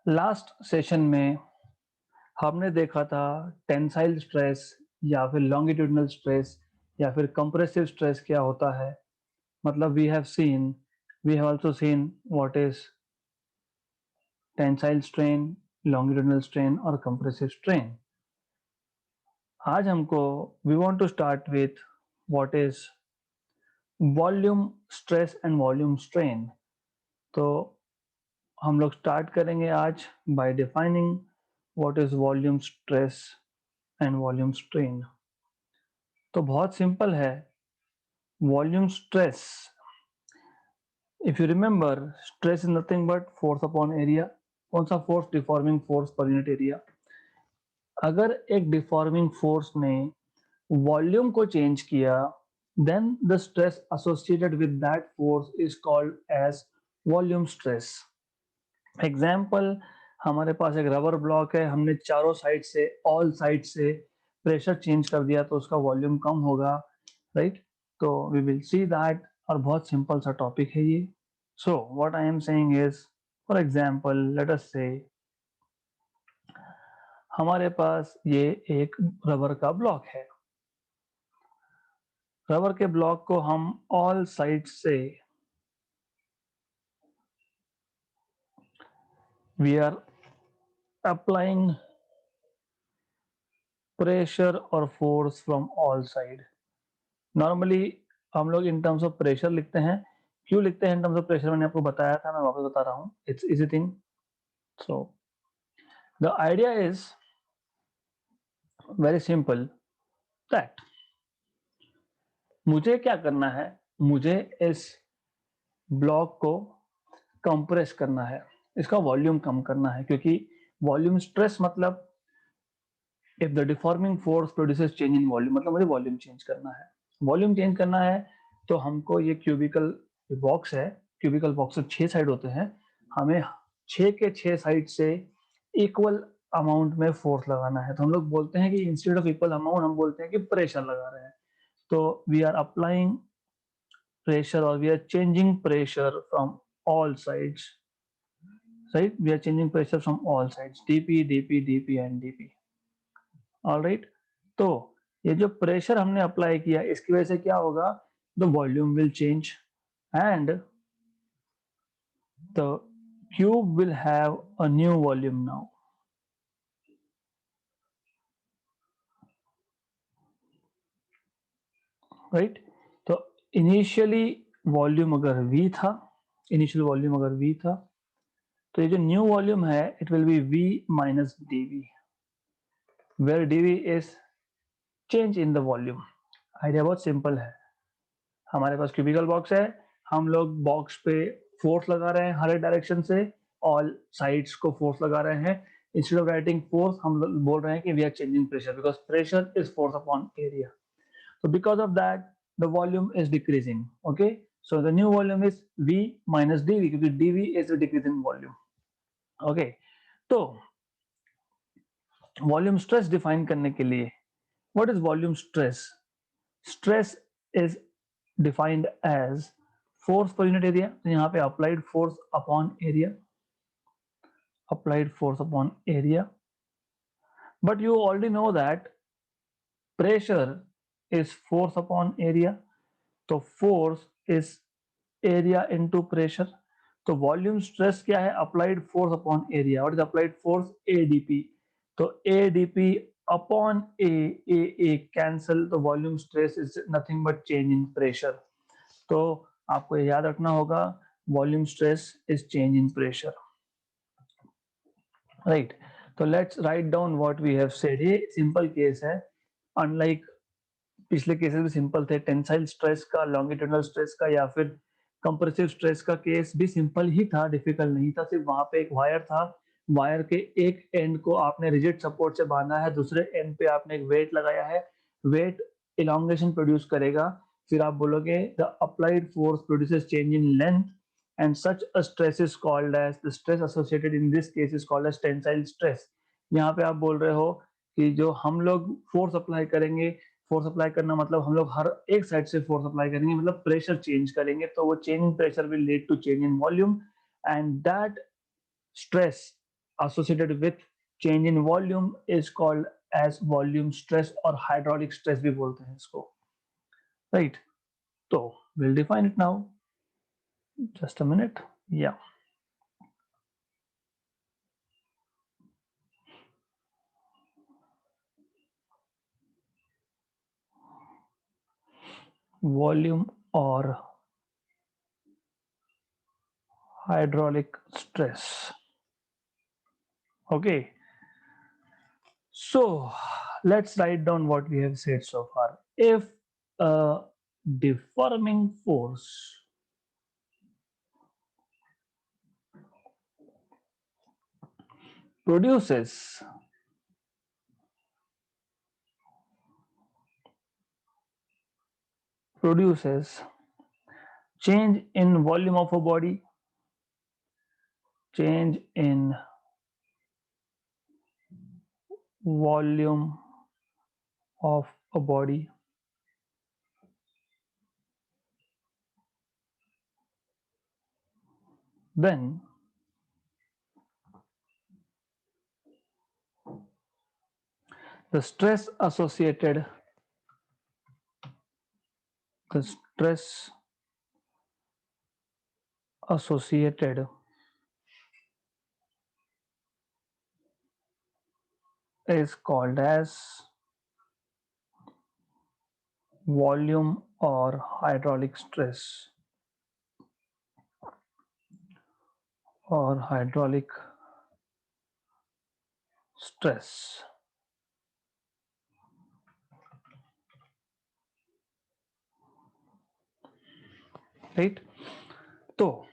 Last session में हमने देखा था टेंसाइल स्ट्रेस या फिर लॉन्गिट्यूडिनल स्ट्रेस या फिर कंप्रेसिव स्ट्रेस क्या होता है। मतलब we have also seen what is tensile strain, longitudinal strain और कंप्रेसिव स्ट्रेन। आज हमको we want to start with what is volume stress and volume strain. तो हम लोग स्टार्ट करेंगे आज by defining what is volume stress and volume strain. तो बहुत सिंपल है। Volume stress, if you remember, stress is nothing but force upon area. कौन सा force? Deforming force per unit area. अगर एक डिफॉर्मिंग फोर्स ने वॉल्यूम को change किया, then the stress associated with that force is called as volume stress. Example, हमारे पास एक रबर ब्लॉक है, हमने चारों साइड से, ऑल साइड से प्रेशर चेंज कर दिया तो उसका वॉल्यूम कम होगा, राइट? तो वी विल सी दैट। और बहुत सिंपल सा टॉपिक है ये। So what I am saying is, for example let us से हमारे पास ये एक रबर का ब्लॉक है। रबर के ब्लॉक को हम ऑल साइड से वी आर अप्लाइंग प्रेशर और force from all side. Normally हम लोग इन टर्म्स ऑफ प्रेशर लिखते हैं। क्यों लिखते हैं इन टर्म्स ऑफ प्रेशर मैंने आपको बताया था, मैं वापस बता रहा हूँ। It's easy thing. So the idea is very simple that मुझे क्या करना है, मुझे इस ब्लॉक को कंप्रेस करना है, इसका वॉल्यूम कम करना है। क्योंकि वॉल्यूम स्ट्रेस मतलब if the deforming force produces change in volume, मतलब मुझे वॉल्यूम चेंज करना है। वॉल्यूम चेंज करना है तो हमको ये क्यूबिकल बॉक्स है, क्यूबिकल बॉक्स से 6 साइड होते हैं, हमें 6 के 6 साइड से इक्वल अमाउंट में फोर्स लगाना है। तो हम लोग बोलते हैं कि इंस्टेड ऑफ इक्वल अमाउंट हम बोलते हैं कि प्रेशर लगा रहे हैं। तो we are applying pressure or we are changing pressure from all sides, right? We are changing pressure from all sides, dp dp dp and dp, all right? तो ये जो प्रेशर हमने अप्लाई किया इसकी वजह से क्या होगा, the volume will change and the cube will have a new volume now, right? तो इनिशियली वॉल्यूम अगर v था, इनिशियल वॉल्यूम अगर v था, तो ये जो न्यू वॉल्यूम है it will be v minus dv, where dv is change in the volume. Idea बहुत सिंपल है। हमारे पास क्यूबिकल बॉक्स है, हम लोग बॉक्स पे फोर्स लगा रहे हैं हर एक डायरेक्शन से, ऑल साइड्स को फोर्स लगा रहे हैं। इंस्टेड ऑफ राइटिंग फोर्स हम लोग बोल रहे हैं कि we are changing pressure because pressure is force upon area. तो because of that the volume is decreasing. Okay, so the new volume is v minus dv, क्योंकि dv is decreasing volume. Okay, तो volume stress define करने के लिए, what is volume stress? Stress is defined as force per unit area. तो यहाँ पे applied force upon area, applied force upon area. But you already know that pressure is force upon area, तो force is area into pressure. तो volume stress क्या है? Applied force upon area. What is applied force? ADP. तो ADP upon A cancel, तो volume stress is nothing but change in pressure. तो आपको याद रखना होगा, volume stress is change in pressure, right? तो let's write down what we have said. ये simple case है, अनलाइक पिछले केसेस भी सिंपल थे। टेंसाइल स्ट्रेस का, लॉन्गिट्यूडिनल स्ट्रेस का या फिर कंप्रेसिव स्ट्रेस का केस भी सिंपल ही था, डिफिकल्ट नहीं था। सिर्फ वहां पे एक वायर था, वायर के एक एंड को आपने रिजिड सपोर्ट से बांधा है, दूसरे एंड पे आपने एक वेट लगाया है, वेट इलांगेशन प्रोड्यूस करेगा। फिर आप बोलोगे the applied force produces change in length and such a stress is called as, the stress associated in this case is called as tensile stress. यहाँ पे आप बोल रहे हो कि जो हम लोग फोर्स अप्लाई करेंगे, फोर्स अप्लाई करना मतलब हम लोग हर एक साइड से फोर्स अप्लाई करेंगे, मतलब प्रेशर चेंज करेंगे, तो वो change in pressure will lead to change in volume and that stress associated with change in volume is called as volume stress or hydraulic stress भी बोलते हैं इसको, right? So we'll define it now. Just a minute. Yeah. Volume or hydraulic stress. Okay. So let's write down what we have said so far. If a deforming force produces change in volume of a body, change in volume of a body, then the stress associated is called as volume or hydraulic stress or hydraulic stress, right? तो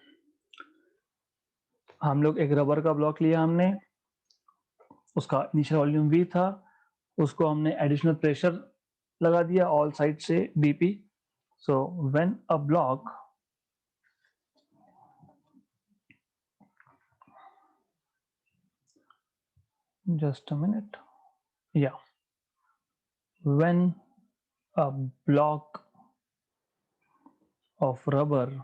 हम लोग एक rubber का block लिया हमने, उसका initial volume V था, उसको हमने एडिशनल प्रेशर लगा दिया ऑल साइड से dp. So when a block just a minute, yeah, when a block of rubber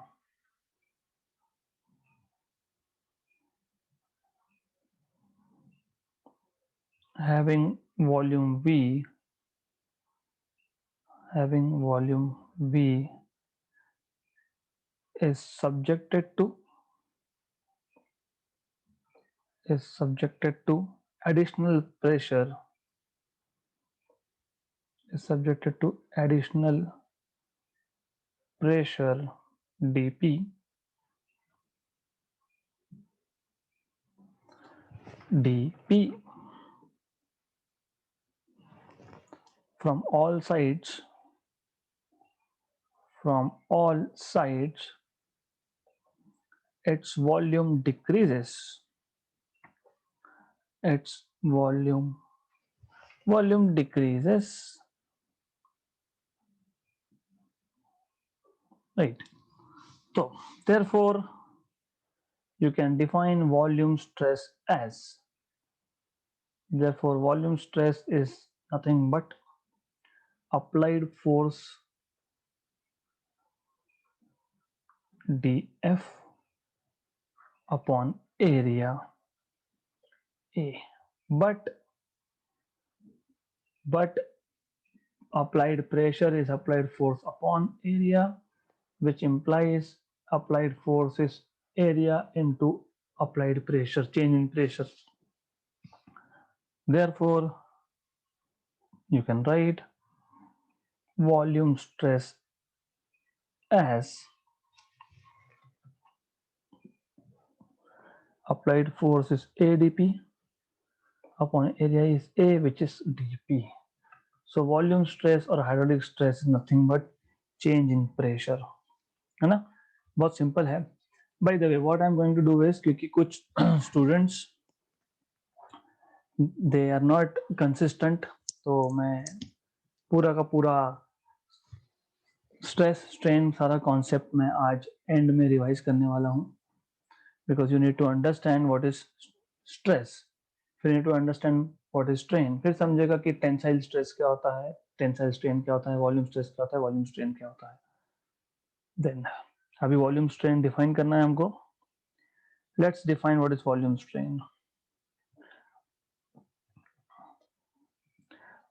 having volume V is subjected to additional pressure dp from all sides, its volume decreases, right? So therefore you can define volume stress as, therefore volume stress is nothing but applied force dF upon area A, but applied pressure is applied force upon area, which implies applied force is area into applied pressure, change in pressure. Therefore you can write volume stress as applied force is AdP upon area is A, which is dP. So volume stress और hydraulic stress is nothing but change in pressure, है ना? बहुत simple है. By the way, what I'm going to do is, क्योंकि कुछ students they are not consistent, तो मैं पूरा का पूरा स्ट्रेस स्ट्रेन सारा कॉन्सेप्ट मैं आज एंड में रिवाइज करने वाला हूँ, because you need to understand what is stress, फिर need to understand what is strain, फिर समझेगा कि टेंसाइल स्ट्रेस क्या होता है, टेंसाइल स्ट्रेन क्या होता है, वॉल्यूम स्ट्रेस क्या होता है, वॉल्यूम स्ट्रेन क्या होता है. देन अभी वॉल्यूम स्ट्रेन डिफाइन करना है हमको. Let's define what is volume strain.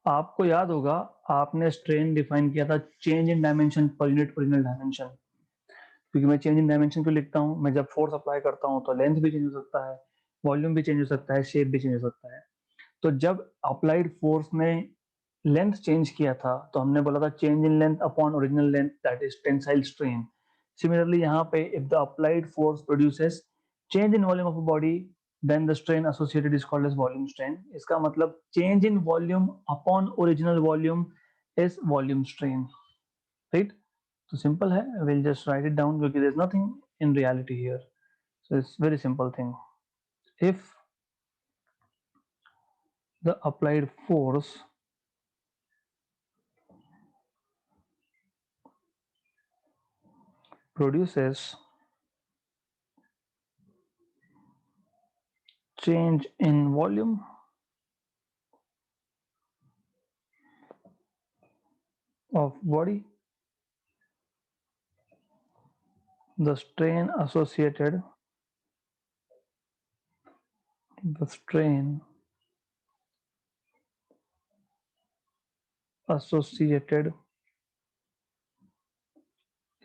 आपको याद होगा आपने स्ट्रेन डिफाइन किया था चेंज इन डायमेंशन पर यूनिट ओरिजिनल डायमेंशन। क्योंकि मैं चेंज इन डायमेंशन क्यों लिखता हूँ, मैं जब फोर्स अप्लाई करता हूँ तो लेंथ भी चेंज हो सकता है, वॉल्यूम भी चेंज हो सकता है, शेप भी चेंज हो सकता है। तो जब अप्लाइड फोर्स ने लेंथ चेंज किया था तो हमने बोला था change in length upon original length that is tensile strain. Similarly यहाँ पे if the applied force produces change in volume of a body then the strain associated is called as volume strain। इसका मतलब change in volume upon original volume is volume strain, right? तो simple है, we'll just write it down because there's nothing in reality here, so it's very simple thing। if the applied force produces change in volume of body, the strain associated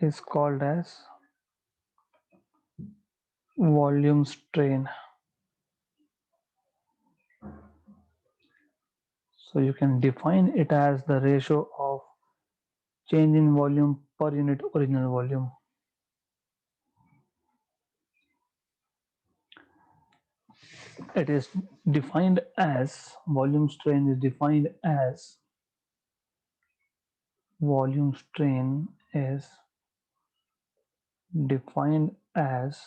is called as volume strain। So you can define it as the ratio of change in volume per unit original volume। It is defined as volume strain is defined as volume strain is defined as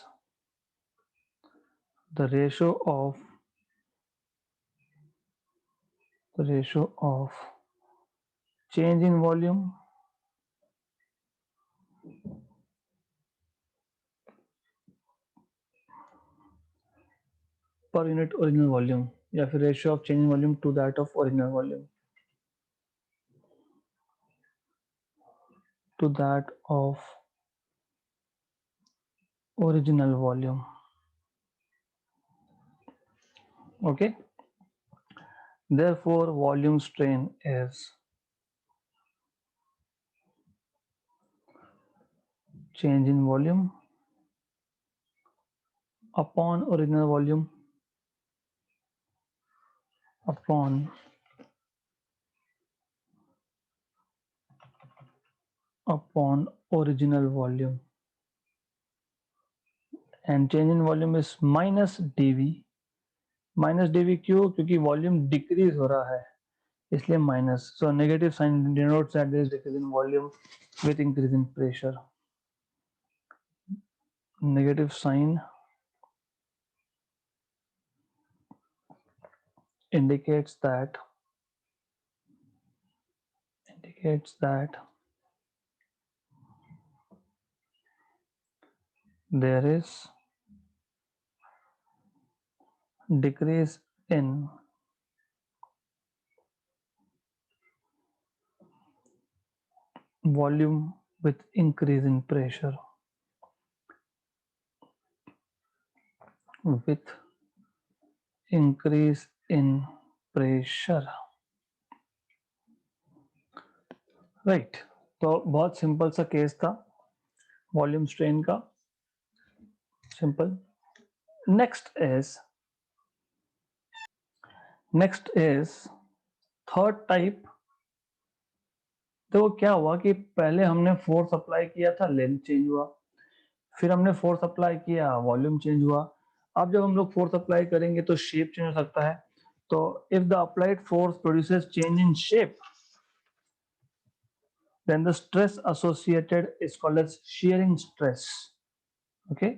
the ratio of change in volume per unit original volume या फिर ratio of change in volume to that of original volume, to that of original volume। Okay, therefore volume strain is change in volume upon original volume upon original volume, and change in volume is minus dV। Minus dV क्यों? क्योंकि volume decrease हो रहा है इसलिए माइनस। So negative sign denotes that there is decrease in volume with increase in pressure. Negative sign indicates that there is decrease in volume with increase in pressure, with increase in pressure, right. तो बहुत simple सा case था volume strain का, simple. Next is third type. तो क्या हुआ कि पहले हमने फोर्स अप्लाई किया था, लेंथ चेंज हुआ, फिर हमने फोर्स अप्लाई किया, वॉल्यूम चेंज हुआ। अब जब हम लोग फोर्स अप्लाई करेंगे तो शेप चेंज हो सकता है। तो if the applied force produces change in shape then the stress associated is called as shearing stress। Okay,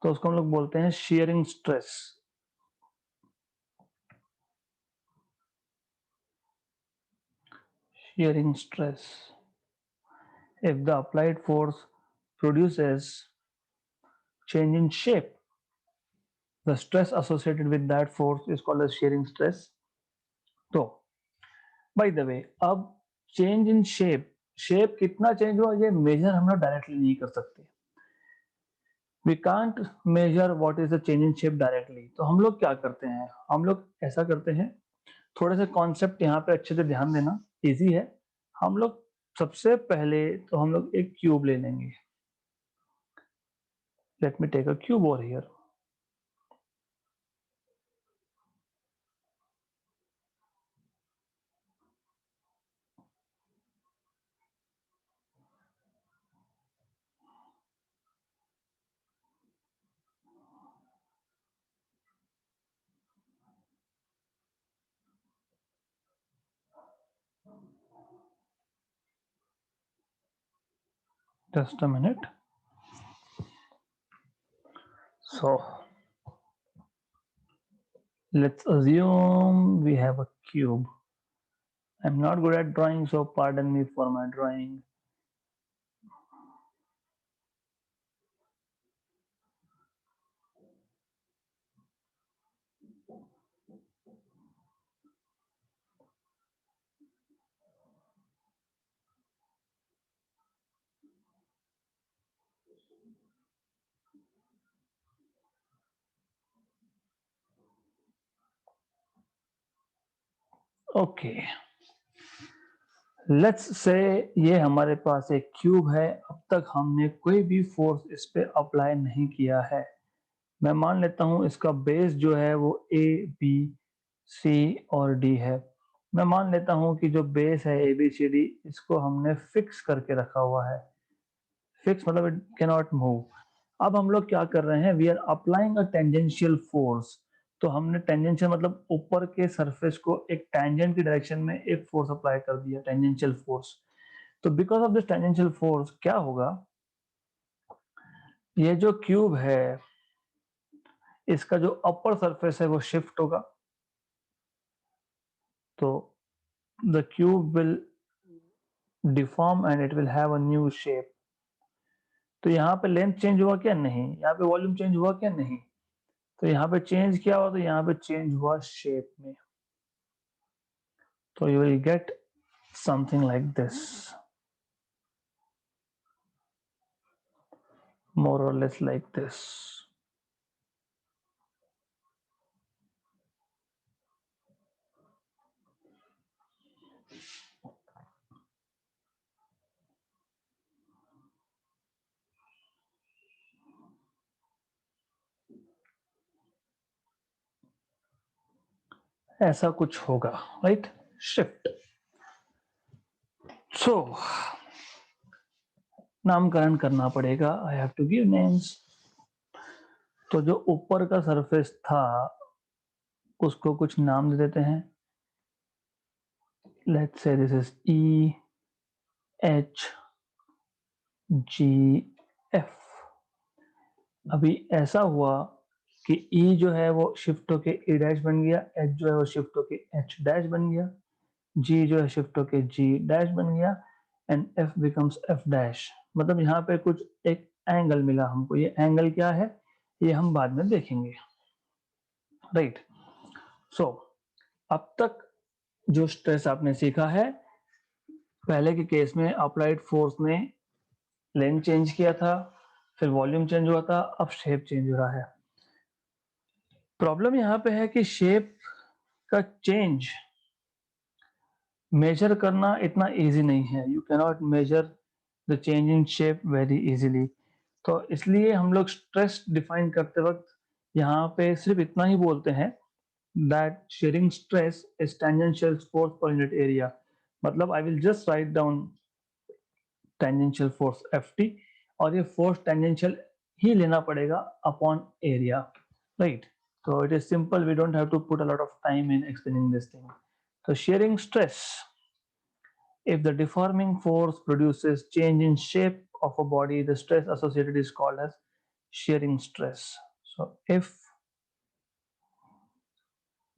तो उसको हम लोग बोलते हैं shearing stress। shearing stress, if the applied force produces change in shape, the stress associated with that force is called as shearing stress। तो by the way, अब change in shape कितना change हुआ ये मेजर हम लोग directly नहीं कर सकते। We can't measure what is the change in shape directly. तो हम लोग क्या करते हैं, हम लोग ऐसा करते हैं थोड़े से कॉन्सेप्ट यहाँ पे अच्छे से ध्यान देना, इजी है। हम लोग सबसे पहले तो हम लोग एक क्यूब ले लेंगे। Let me take a cube over here. Just a minute. So let's assume we have a cube. I'm not good at drawing, so pardon me for my drawing. Okay, let's say ये हमारे पास एक cube है। अब तक हमने कोई भी फोर्स इस पे अप्लाई नहीं किया है। मैं मान लेता हूं इसका बेस जो है वो ए बी सी और डी है। मैं मान लेता हूं कि जो बेस है ए बी सी डी, इसको हमने फिक्स करके रखा हुआ है। फिक्स मतलब इट कैन नॉट मूव। अब हम लोग क्या कर रहे हैं, we are applying a tangential force. तो हमने टेंजेंशियल मतलब ऊपर के सरफेस को एक टेंजेंट की डायरेक्शन में एक फोर्स अप्लाई कर दिया, टेंजेंशियल फोर्स। तो because of this tangential force क्या होगा, ये जो क्यूब है इसका जो अपर सरफेस है वो शिफ्ट होगा। तो the cube will deform and it will have a new shape. तो यहाँ पे लेंथ चेंज हुआ क्या? नहीं। यहाँ पे वॉल्यूम चेंज हुआ क्या? नहीं। तो यहाँ पे चेंज क्या हुआ? तो यहाँ पे चेंज हुआ शेप में। तो you will get something like this, more or less like this. ऐसा कुछ होगा, राइट? शिफ्ट। सो नामकरण करना पड़ेगा। I have to give names. तो जो ऊपर का सरफेस था उसको कुछ नाम दे देते हैं। Let's say this is E H G F. अभी ऐसा हुआ कि ई जो है वो शिफ्ट होके ई डैश बन गया, एच जो है वो शिफ्ट होके एच डैश बन गया, जी जो है शिफ्ट होके जी डैश बन गया, and F becomes F dash. मतलब यहाँ पे कुछ एक एंगल मिला हमको। ये एंगल क्या है ये हम बाद में देखेंगे, राइट? सो अब तक जो स्ट्रेस आपने सीखा है, पहले के केस में अप्लाइड फोर्स ने लेंथ चेंज किया था, फिर वॉल्यूम चेंज हुआ था, अब शेप चेंज हो रहा है। प्रॉब्लम यहाँ पे है कि शेप का चेंज मेजर करना इतना इजी नहीं है। You can not measure the change in shape very easily. तो इसलिए हम लोग स्ट्रेस डिफाइन करते वक्त यहाँ पे सिर्फ इतना ही बोलते हैं that shearing stress is tangential force per unit area। मतलब I will just write down tangential force Ft, और ये force tangential ही लेना पड़ेगा upon area, right? So it is simple, we don't have to put a lot of time in explaining this thing. So shearing stress, if the deforming force produces change in shape of a body, the stress associated is called as shearing stress. So if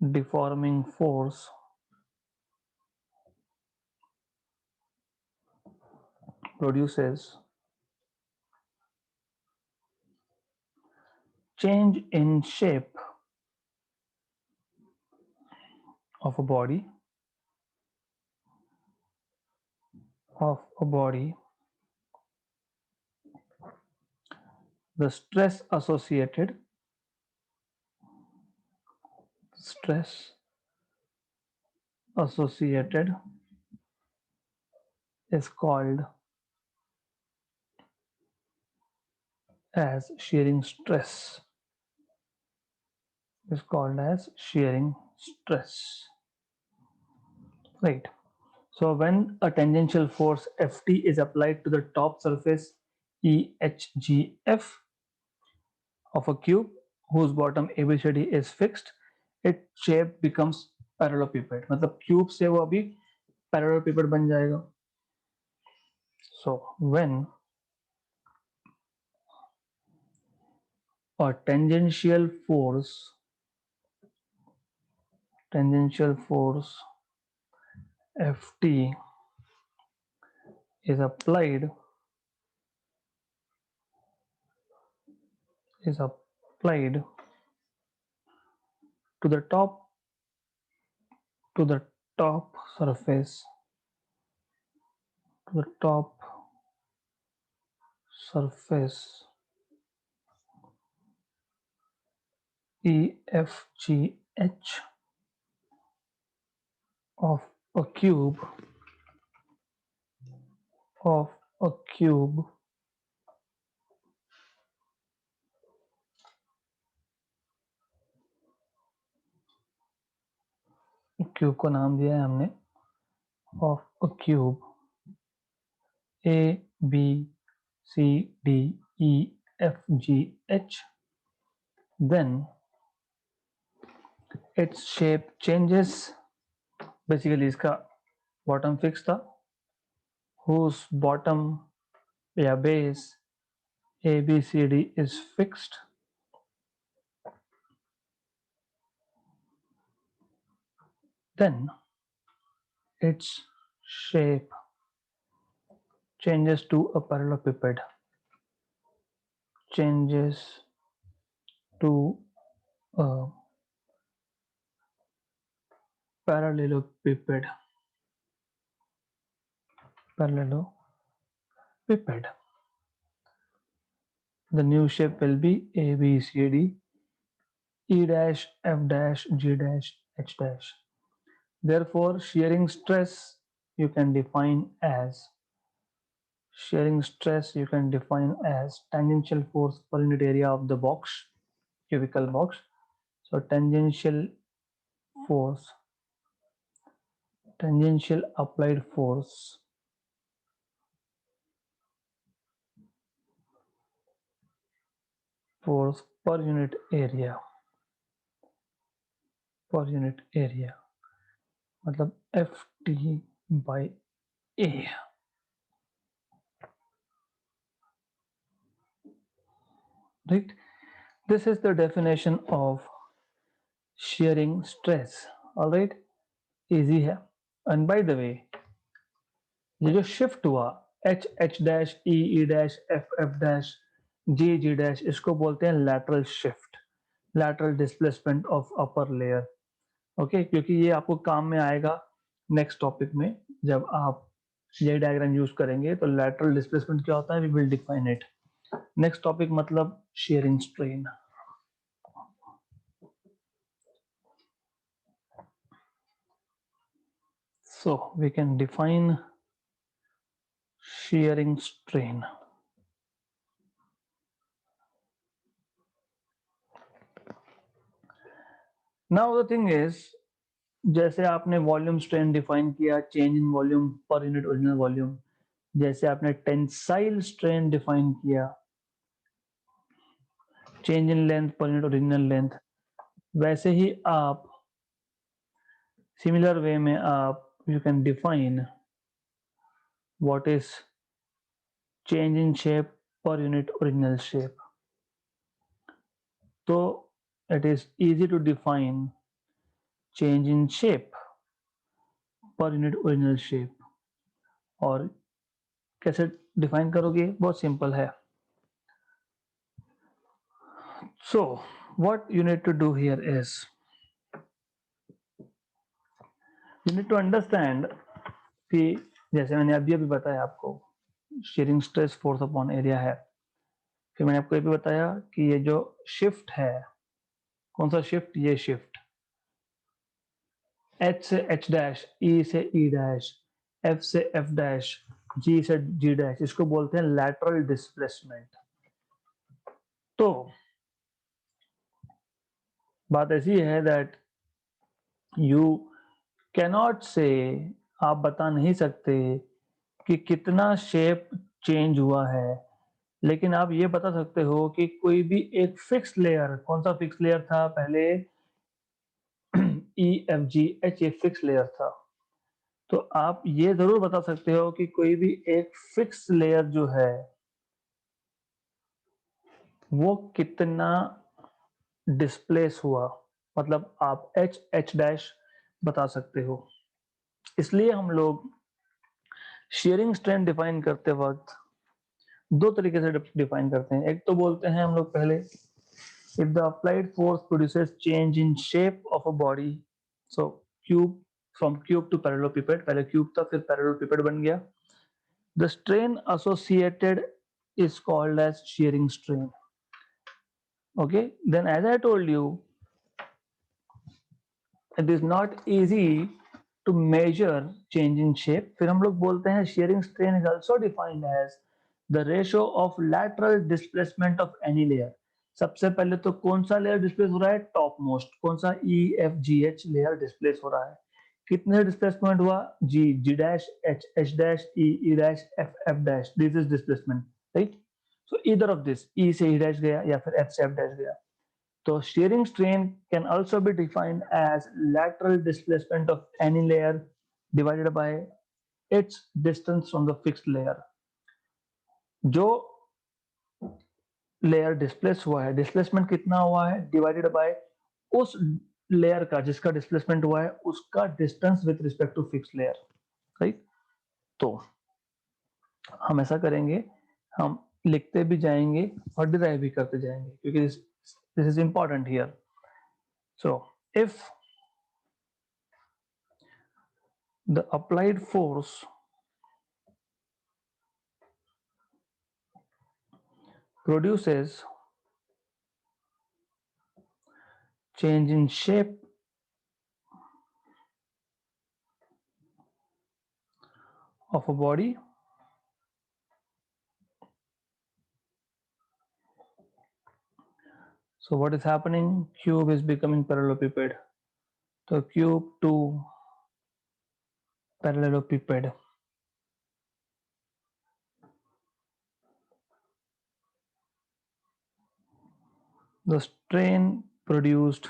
deforming force produces change in shape of a body, of a body, the stress associated is called as shearing stress. Is called as shearing stress. Right. So when a tangential force Ft is applied to the top surface EHGF of a cube whose bottom ABCD is fixed, its shape becomes parallelepiped. मतलब cube से वो अभी parallelepiped बन जाएगा. So when a tangential force Ft is applied to the top surface EFGH of a cube cube को नाम दिया है हमने of a cube A B C D E F G H, then its shape changes. Basically इसका bottom fix था, whose bottom या base A B C D is fixed. Then its shape changes to a parallelepiped. Parallelepiped. The new shape will be A B C D E dash F dash G dash H dash. Therefore, shearing stress you can define as tangential force per unit area of the box, cubical box. So tangential applied force per unit area मतलब Ft by A. Right? This is the definition of shearing stress. All right, easy है. And by the way, ये जो shift हुआ H H dash E E dash F F dash G G dash, इसको बोलते हैं lateral shift, lateral displacement of upper layer. Okay क्योंकि ये आपको काम में आएगा नेक्स्ट टॉपिक में जब आप ये डायग्राम यूज करेंगे. तो lateral displacement क्या होता है, we will define it. Next topic मतलब shearing strain. So we can define shearing strain. Now the thing is, जैसे आपने वॉल्यूम स्ट्रेन डिफाइन किया, change in volume per unit original volume, जैसे आपने टेंसाइल स्ट्रेन डिफाइन किया, change in length per unit original length, वैसे ही आप similar way में आप you can define what is change in shape per unit original shape. तो it is easy to define change in shape per unit original shape. और कैसे define करोगे, बहुत सिंपल है. So what you need to do here is you need to understand कि जैसे मैंने अभी बताया आपको shearing stress force upon area है, फिर मैंने आपको ये भी बताया कि ये जो शिफ्ट है, कौन सा शिफ्ट, ये शिफ्ट H से H डैश, E से E डैश, F से F डैश, G से G डैश, इसको बोलते हैं लैटरल डिस्प्लेसमेंट। तो बात ऐसी है दैट यू कैनॉट से, आप बता नहीं सकते कि कितना शेप चेंज हुआ है, लेकिन आप ये बता सकते हो कि कोई भी एक फिक्स लेयर, कौन सा फिक्स लेयर था पहले, EFGH एक फिक्स लेयर था। तो आप ये जरूर बता सकते हो कि कोई भी एक फिक्स लेयर जो है वो कितना डिस्प्लेस हुआ, मतलब आप H डैश बता सकते हो। इसलिए हम लोग शेयरिंग स्ट्रेंथ डिफाइन करते वक्त दो तरीके से डिफाइन करते हैं। एक तो बोलते हैं हम लोग पहले, if the applied force produces change in shape of a body, so cube, from cube to parallelepiped, पहले cube था फिर parallelepiped बन गया, the strain associated is called as shearing strain. Okay, then as I told you, it is not easy to measure change in shape. फिर हम लोग बोलते हैं shearing strain is also defined as the ratio of lateral displacement of any layer. सबसे पहले तो कौन सा लेयर डिस्प्लेस हो रहा है, टॉप मोस्ट, कौन सा EFGH लेयर डिस्प्लेस हो रहा है, कितने डिस्प्लेसमेंट हुआ, G dash, H dash, E dash, F dash, this is displacement, right. So either of this, E से E डैश गया या फिर F से F डैश गया। So shearing strain can also be defined as lateral displacement of any layer divided by its distance from the fixed layer. जो layer displace हुआ है, displacement कितना हुआ है, डिवाइडेड बाय उस लेयर का जिसका डिस्प्लेसमेंट हुआ है उसका distance with respect to fix layer, right. तो हम ऐसा करेंगे, हम लिखते भी जाएंगे और डिराइव भी करते जाएंगे क्योंकि this is important here. So if the applied force produces change in shape of a body, so what is happening, cube is becoming parallelepiped, so cube to parallelepiped, the strain produced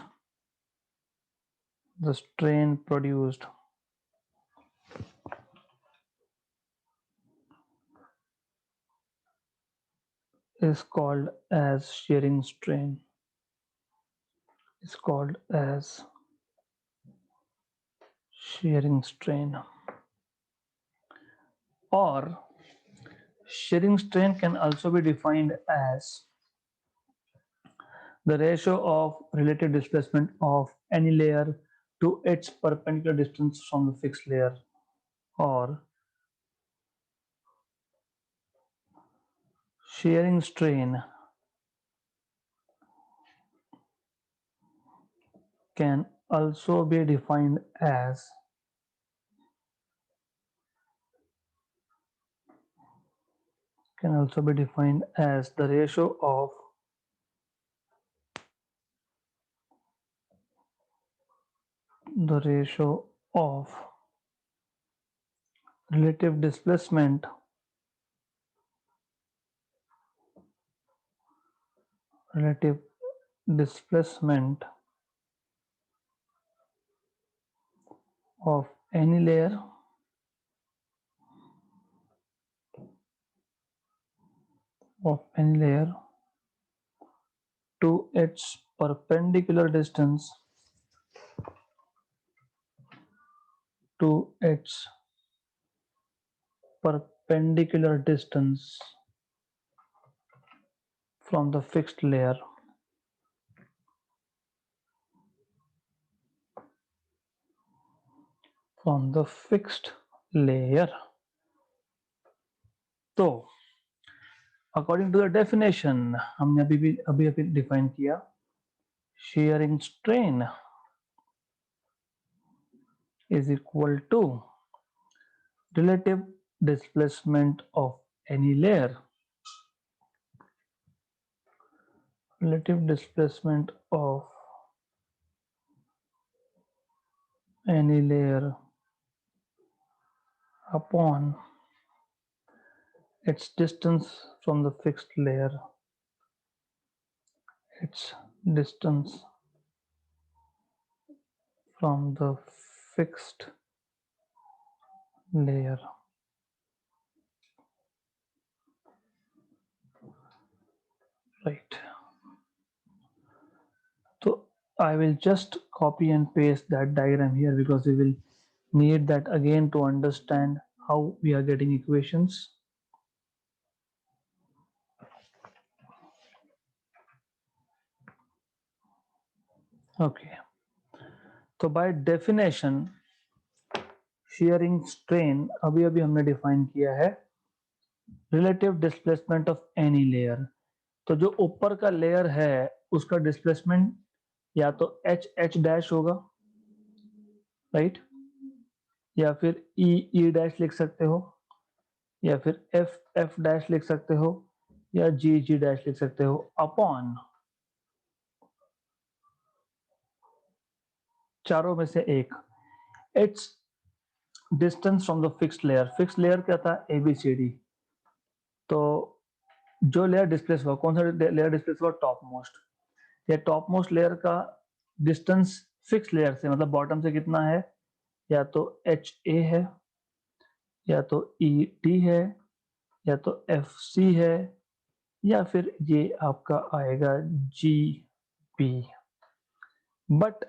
is called as shearing strain, is called as shearing strain. Or shearing strain can also be defined as the ratio of relative displacement of any layer to its perpendicular distance from the fixed layer. Or shearing strain can also be defined as the ratio of relative displacement of any layer to its perpendicular distance from the fixed layer. तो according to the definition हमने अभी define किया, shearing strain is equal to relative displacement of any layer. Relative displacement of any layer upon its distance from the fixed layer. Its distance from the fixed layer. Right. So I will just copy and paste that diagram here because we will need that again to understand how we are getting equations. Okay. तो by definition shearing strain अभी अभी हमने define किया है relative displacement of any layer. तो जो ऊपर का लेयर है उसका डिस्प्लेसमेंट या तो एच एच डैश होगा, राइट, या फिर ई ई डैश लिख सकते हो, या फिर एफ एफ डैश लिख सकते हो, या जी जी डैश लिख सकते हो अपॉन चारों में से एक it's distance from the fixed layer. Fixed layer क्या था? A B C D. तो जो लेयर डिस्प्लेस हुआ, कौन सा लेयर डिस्प्लेस हुआ? Top most. या टॉप मोस्ट लेयर का डिस्टेंस फिक्स लेयर से मतलब बॉटम से कितना है? या तो एच ए है, या तो ई टी है, या तो एफ सी है, या फिर ये आपका आएगा G P. But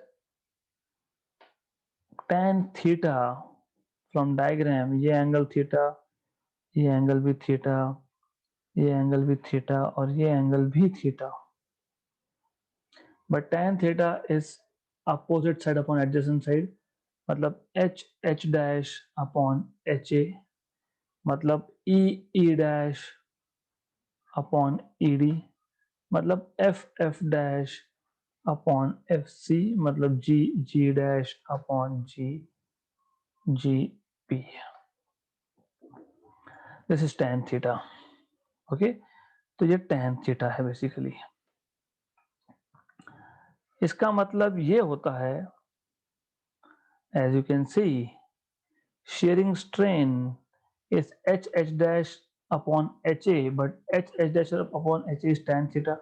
tan theta from diagram, ये एंगल थीटा, ये एंगल भी थीटा, ये एंगल भी थीटा और ये एंगल भी theta. But tan theta is opposite side upon adjacent side. मतलब H H dash upon H A, मतलब E E dash upon E D, मतलब F F dash upon F C, मतलब G G dash upon G G P. This is tan theta. Okay, तो ये tan theta है basically. इसका मतलब ये होता है, as you can see, shearing strain is h h dash upon ha, but h h dash upon ha is tan theta.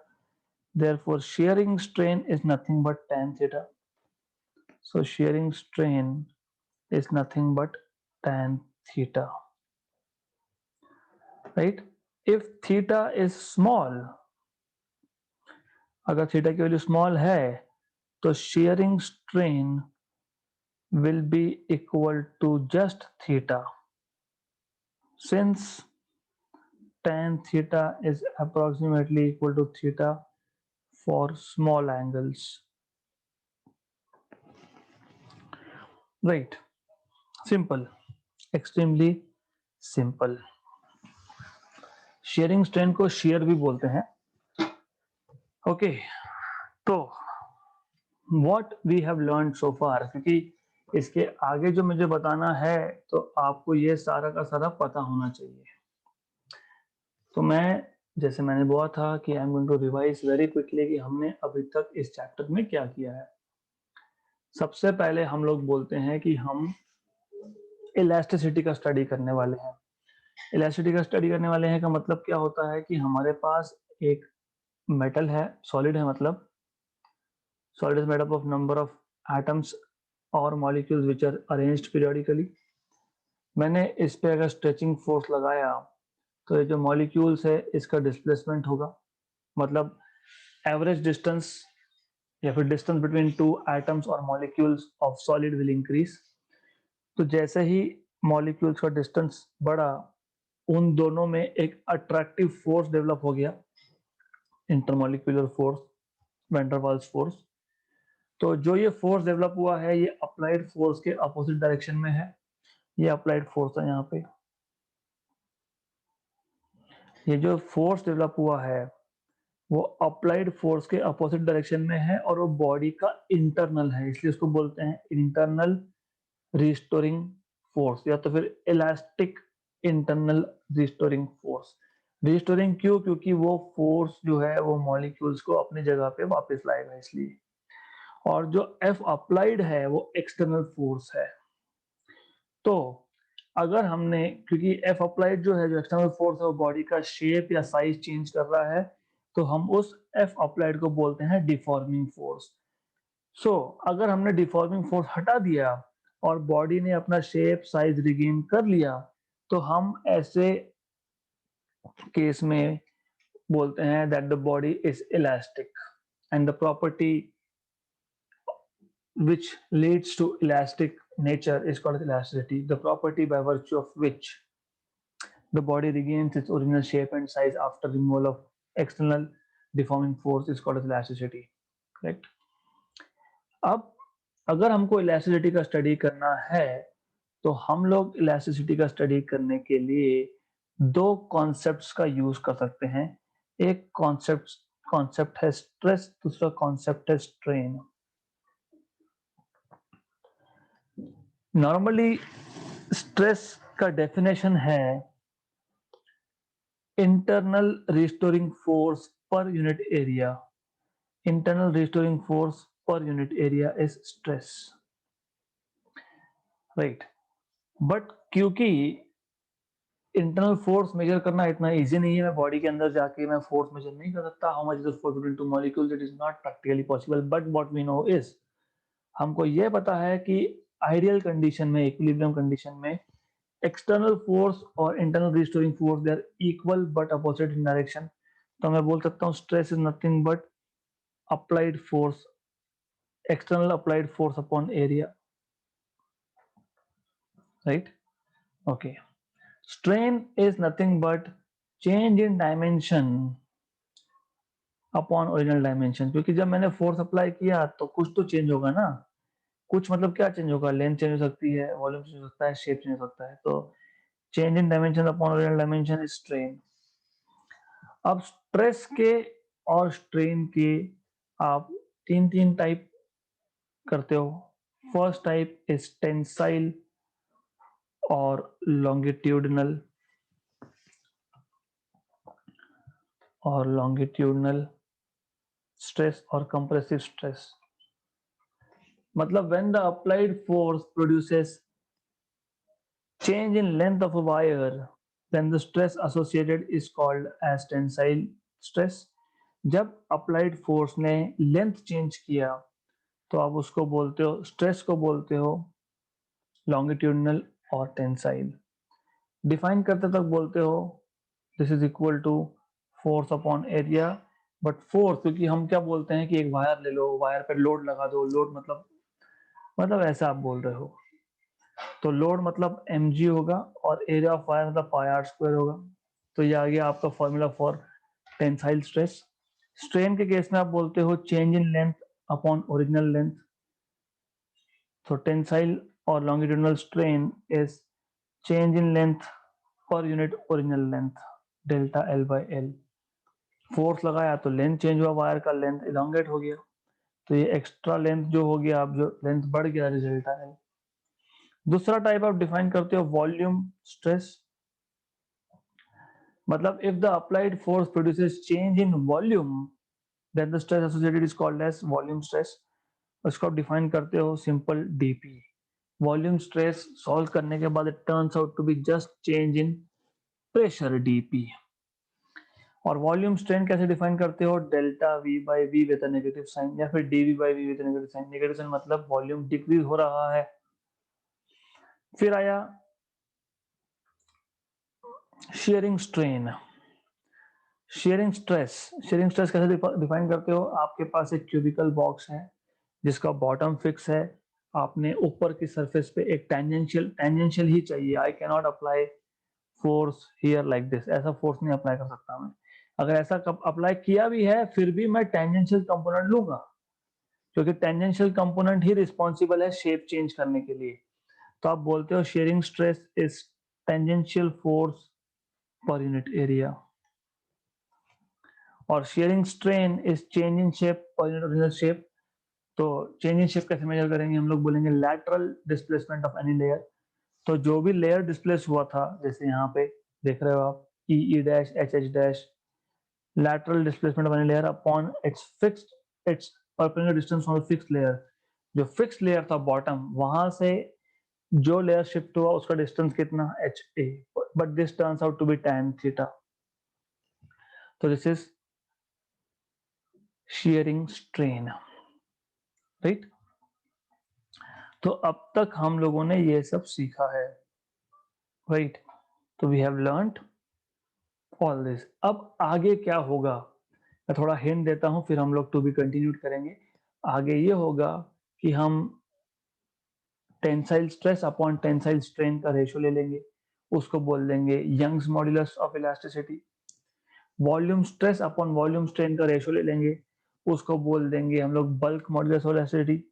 Therefore shearing strain is nothing but tan theta. So shearing strain is nothing but tan theta, right? If theta is small, अगर theta की value small है तो shearing strain will be equal to just theta. Since tan theta is approximately equal to theta for small angles. Right. Simple. Extremely simple. Shearing strain को shear भी बोलते हैं. Okay, तो what we have learn so far, क्योंकि इसके आगे जो मुझे बताना है तो आपको ये सारा का सारा पता होना चाहिए. तो मैं, जैसे मैंने बोला था कि I am going to revise very quickly कि हमने अभी तक इस चैप्टर में क्या किया है. सबसे पहले हम लोग बोलते हैं कि हम इलास्टिसिटी का स्टडी करने वाले हैं. इलास्टिसिटी का स्टडी करने वाले हैं का मतलब क्या होता है कि हमारे पास एक मेटल है, सॉलिड है, मतलब solid is made up of number of atoms और molecules which are arranged periodically. मैंने इस पे अगर स्ट्रेचिंग फोर्स लगाया तो ये जो मॉलिक्यूल्स है इसका डिस्प्लेसमेंट होगा, मतलब एवरेज डिस्टेंस या फिर डिस्टेंस बिटवीन टू एटम्स और molecules of solid will increase. तो जैसे ही मॉलिक्यूल्स का डिस्टेंस बढ़ा, उन दोनों में एक अट्रैक्टिव फोर्स डेवलप हो गया, intermolecular force, van der Waals force. तो जो ये फोर्स डेवलप हुआ है ये अप्लाइड फोर्स के अपोजिट डायरेक्शन में है. ये अप्लाइड फोर्स है. यहाँ पे ये जो फोर्स डेवलप हुआ है वो अप्लाइड फोर्स के अपोजिट डायरेक्शन में है और वो बॉडी का इंटरनल है, इसलिए उसको बोलते हैं इंटरनल रिस्टोरिंग फोर्स या तो फिर elastic internal restoring force. Restoring क्यों? क्योंकि वो फोर्स जो है वो मॉलिक्यूल्स को अपनी जगह पे वापस लाएगा इसलिए। और जो एफ अप्लाइड है वो एक्सटर्नल फोर्स है। तो अगर हमने, क्योंकि एफ अप्लाइड जो है, जो एक्सटर्नल फोर्स है, वो बॉडी का शेप या साइज चेंज कर रहा है, तो हम उस एफ अप्लाइड को बोलते हैं डिफॉर्मिंग फोर्स। सो अगर हमने डिफॉर्मिंग फोर्स हटा दिया और बॉडी ने अपना शेप साइज रिगेन कर लिया, तो हम ऐसे केस में बोलते हैं that the body is elastic, and the property which leads to elastic nature is called elasticity, the property by virtue of which the body regains its original shape and size after removal of external deforming force is called as elasticity. Correct? अब अगर हमको elasticity का study करना है, तो हम लोग elasticity का स्टडी करने के लिए दो कॉन्सेप्ट्स का यूज कर सकते हैं। एक कॉन्सेप्ट कॉन्सेप्ट है स्ट्रेस, दूसरा कॉन्सेप्ट है स्ट्रेन। नॉर्मली स्ट्रेस का डेफिनेशन है internal restoring force per unit area. Internal restoring force per unit area is stress, right. But क्योंकि इंटरनल फोर्स मेजर करना इतना इजी नहीं है, मैं बॉडी के अंदर जाके मैं फोर्स मेजर नहीं कर सकता। How much is the force between two molecules, it is not practically possible. But what we know is, हमको ये पता है कि आइडियल कंडीशन में, इक्विलिब्रियम कंडीशन में, एक्सटर्नल फोर्स और internal restoring force they are equal but opposite in direction. तो मैं बोल सकता हूँ stress is nothing but applied force, external applied force upon area, right? Okay. Strain is nothing but change in dimension upon original dimension, क्योंकि जब मैंने force apply किया तो कुछ तो चेंज होगा ना। कुछ मतलब क्या चेंज होगा? लेंथ चेंज हो सकती है, वॉल्यूम चेंज हो सकता है, शेप चेंज हो सकता है। तो change in dimension upon original dimension is strain. अब स्ट्रेस के और स्ट्रेन के आप तीन तीन टाइप करते हो। फर्स्ट टाइप इज टेंसाइल और लॉन्गिट्यूडनल, स्ट्रेस और कंप्रेसिव स्ट्रेस। मतलब when the applied force produces change in length of a wire, then the stress associated is called as tensile stress. जब अप्लाइड फोर्स ने length change किया तो आप उसको बोलते हो, स्ट्रेस को बोलते हो लॉन्गिट्यूडनल और टेंसाइल। डिफाइन करते तक बोलते हो this is equal to force upon area. But force, क्योंकि हम क्या बोलते हैं कि एक वायर ले लो, वायर पे लोड लगा दो, लोड मतलब ऐसा आप बोल रहे हो, तो लोड मतलब mg होगा और एरिया ऑफ वायर मतलब पाई आर स्क्वायर होगा। तो ये आ गया आपका formula for tensile stress. Strain के केस में आप बोलते हो change in length upon original length. तो टेंसाइल और longitudinal strain is change in length per unit original length, delta L by L. Force लगाया तो लेंथ चेंज हुआ, वायर का लेंथ इलोंगेट हो गया, तो ये एक्स्ट्रा लेंथ जो हो गया, अब जो लेंथ बढ़ गया, रिजल्ट है। दूसरा टाइप आप डिफाइन करते हो वॉल्यूम स्ट्रेस। मतलब if the applied force produces change in volume, then the stress associated is called as volume stress. उसको आप डिफाइन करते हो simple dP. Volume stress solve करने के बाद it turns out to be just change in pressure dP. और volume strain कैसे define करते हो? Delta V by V with negative sign, या फिर dV by V with negative sign. Negative sign मतलब वॉल्यूम डिक्रीज हो रहा है। फिर आया शेयरिंग स्ट्रेन। शेयरिंग स्ट्रेस कैसे डिफाइन करते हो? आपके पास एक क्यूबिकल बॉक्स है जिसका बॉटम फिक्स है, आपने ऊपर की सरफेस पे एक टेंजेंशियल ही चाहिए। I can not apply force here like this, ऐसा फोर्स नहीं अप्लाई कर सकता मैं। अगर ऐसा अप्लाई किया भी है फिर भी मैं टेंजेंशियल कंपोनेंट लूंगा, क्योंकि टेंजेंशियल कंपोनेंट ही रिस्पॉन्सिबल है शेप चेंज करने के लिए। तो आप बोलते हो shearing stress is tangential force per unit area, और shearing strain is change in shape per unit original shape. तो चेंज इन शेप कैसे मेजर करेंगे? हम लोग बोलेंगे lateral displacement of any layer. तो जो भी लेयर डिस्प्लेस हुआ था, जैसे यहाँ पे देख रहे हो आप E E dash H H dash, lateral displacement of any layer upon its perpendicular distance from the fixed layer। जो फिक्स लेयर था बॉटम, वहां से जो लेयर शिफ्ट हुआ उसका डिस्टेंस कितना, H A, but this turns out to be tan theta. तो this is shearing strain, right. तो अब तक हम लोगों ने ये सब सीखा है, राइट। तो we have learned all this. अब आगे क्या होगा, मैं थोड़ा हिंट देता हूं, फिर हम लोग टू बी कंटिन्यूड करेंगे। आगे ये होगा कि हम tensile stress upon tensile strain का रेशियो ले लेंगे, उसको बोल देंगे Young's modulus of elasticity. Volume stress upon volume strain का रेशियो ले लेंगे, उसको बोल देंगे हम लोग bulk modulus of elasticity.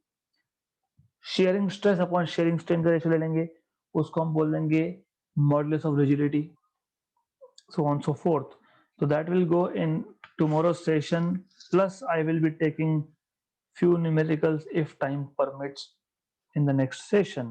Shearing stress upon shearing strain का रेशियो ले लेंगे, उसको हम बोल देंगे modulus of rigidity, so on so forth। So that will go in tomorrow's session, plus I will be taking few numericals if time permits in the next session।